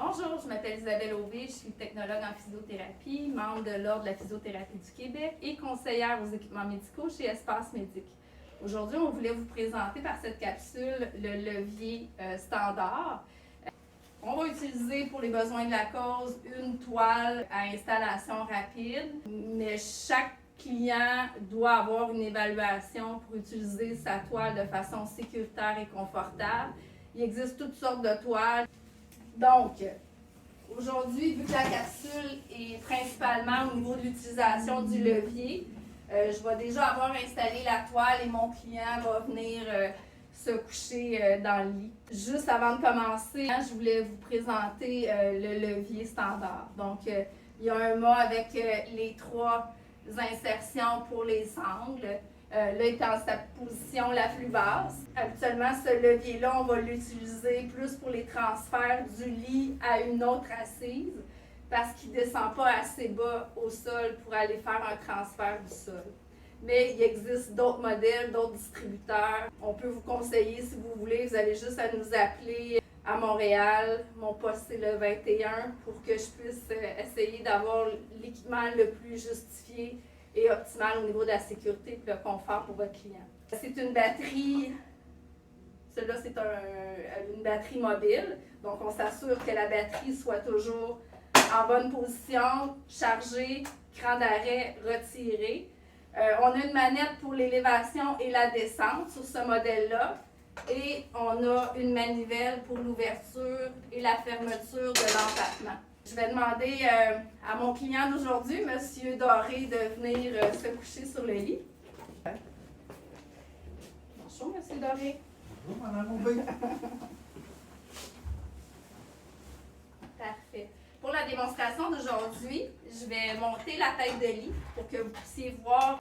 Bonjour, je m'appelle Isabelle Aubé, je suis technologue en physiothérapie, membre de l'Ordre de la physiothérapie du Québec et conseillère aux équipements médicaux chez Espace Médic. Aujourd'hui, on voulait vous présenter par cette capsule le levier standard. On va utiliser pour les besoins de la cause une toile à installation rapide, mais chaque client doit avoir une évaluation pour utiliser sa toile de façon sécuritaire et confortable. Il existe toutes sortes de toiles. Donc, aujourd'hui, vu que la capsule est principalement au niveau de l'utilisation du levier, je vais déjà avoir installé la toile et mon client va venir se coucher dans le lit. Juste avant de commencer, je voulais vous présenter le levier standard. Donc, il y a un mât avec les 3 insertions pour les sangles. Là, il est en sa position la plus basse. Habituellement, ce levier-là, on va l'utiliser plus pour les transferts du lit à une autre assise parce qu'il ne descend pas assez bas au sol pour aller faire un transfert du sol. Mais il existe d'autres modèles, d'autres distributeurs. On peut vous conseiller si vous voulez. Vous avez juste à nous appeler à Montréal. Mon poste, c'est le 21 pour que je puisse essayer d'avoir l'équipement le plus justifié et optimal au niveau de la sécurité et le confort pour votre client. C'est une batterie, celle-là c'est une batterie mobile, donc on s'assure que la batterie soit toujours en bonne position, chargée, cran d'arrêt retiré. On a une manette pour l'élévation et la descente sur ce modèle-là et on a une manivelle pour l'ouverture et la fermeture de l'empattement. Je vais demander à mon client d'aujourd'hui, M. Doré, de venir se coucher sur le lit. Bonjour, M. Doré. Bonjour, Mme Aubé. Parfait. Pour la démonstration d'aujourd'hui, je vais monter la tête de lit pour que vous puissiez voir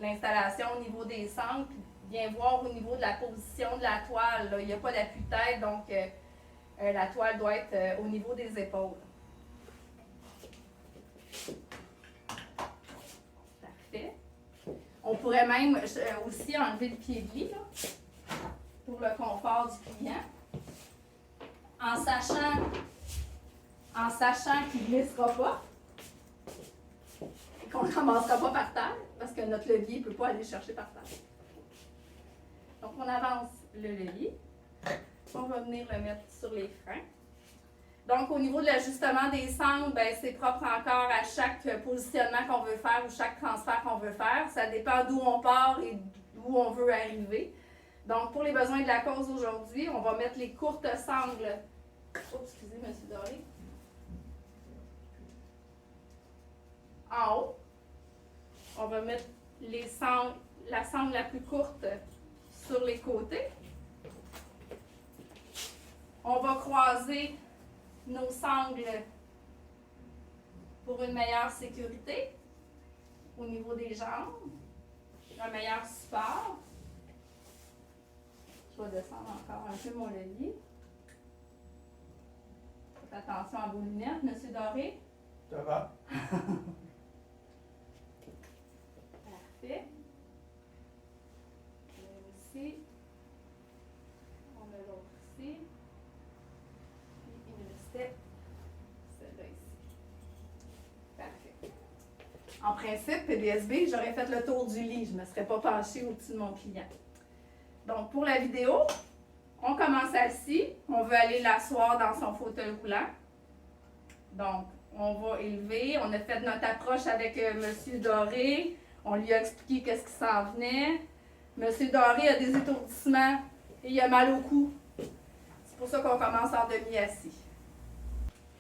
l'installation au niveau des sangles, puis bien voir au niveau de la position de la toile. Là. Il n'y a pas d'appui-tête, donc la toile doit être au niveau des épaules. Parfait. On pourrait même aussi enlever le pied de lit là, pour le confort du client. En sachant qu'il ne glissera pas et qu'on ne ramassera pas par terre parce que notre levier ne peut pas aller chercher par terre. Donc, on avance le levier. On va venir le mettre sur les freins. Donc, au niveau de l'ajustement des sangles, c'est propre encore à chaque positionnement qu'on veut faire ou chaque transfert qu'on veut faire. Ça dépend d'où on part et d'où on veut arriver. Donc, pour les besoins de la cause aujourd'hui, on va mettre les courtes sangles. Oh, excusez, M. Doré. En haut. On va mettre la sangle la plus courte sur les côtés. On va croiser nos sangles pour une meilleure sécurité au niveau des jambes, un meilleur support. Je vais descendre encore un peu mon levier. Faites attention à vos lunettes, M. Doré. Ça va? Parfait. Ici. On met l'autre ici. Il me restait celle-là ici. Parfait. En principe, PDSB, j'aurais fait le tour du lit. Je ne me serais pas penchée au-dessus de mon client. Donc, pour la vidéo, on commence assis. On veut aller l'asseoir dans son fauteuil roulant. Donc, on va élever. On a fait notre approche avec M. Doré. On lui a expliqué qu'est-ce qui s'en venait. M. Doré a des étourdissements et il a mal au cou. C'est pour ça qu'on commence en demi-assis.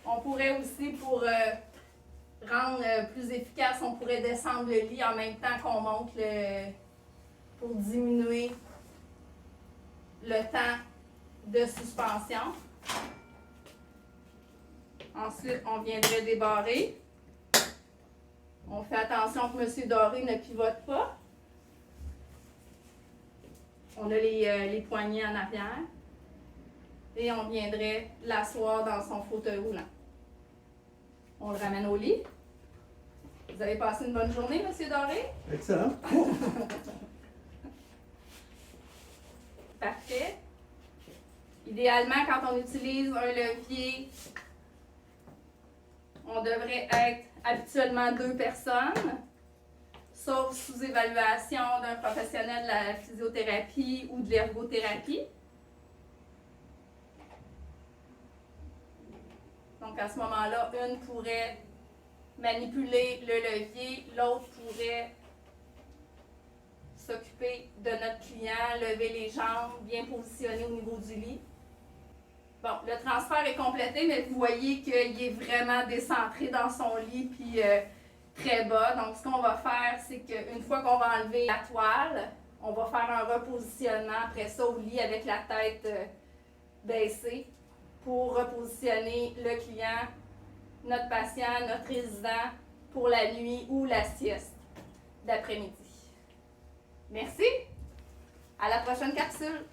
On pourrait aussi, pour rendre plus efficace, on pourrait descendre le lit en même temps qu'on monte pour diminuer le temps de suspension. Ensuite, on viendrait débarrer. On fait attention que M. Doré ne pivote pas. On a les poignets en arrière. Et on viendrait l'asseoir dans son fauteuil roulant. On le ramène au lit. Vous avez passé une bonne journée, M. Doré? Excellent. Parfait. Idéalement, quand on utilise un levier, on devrait être habituellement 2 personnes, sauf sous évaluation d'un professionnel de la physiothérapie ou de l'ergothérapie. Donc, à ce moment-là, une pourrait manipuler le levier, l'autre pourrait s'occuper de notre client, lever les jambes, bien positionner au niveau du lit. Bon, le transfert est complété, mais vous voyez qu'il est vraiment décentré dans son lit, puis très bas. Donc, ce qu'on va faire, c'est qu'une fois qu'on va enlever la toile, on va faire un repositionnement après ça au lit avec la tête baissée pour repositionner le client, notre patient, notre résident pour la nuit ou la sieste d'après-midi. Merci. À la prochaine capsule.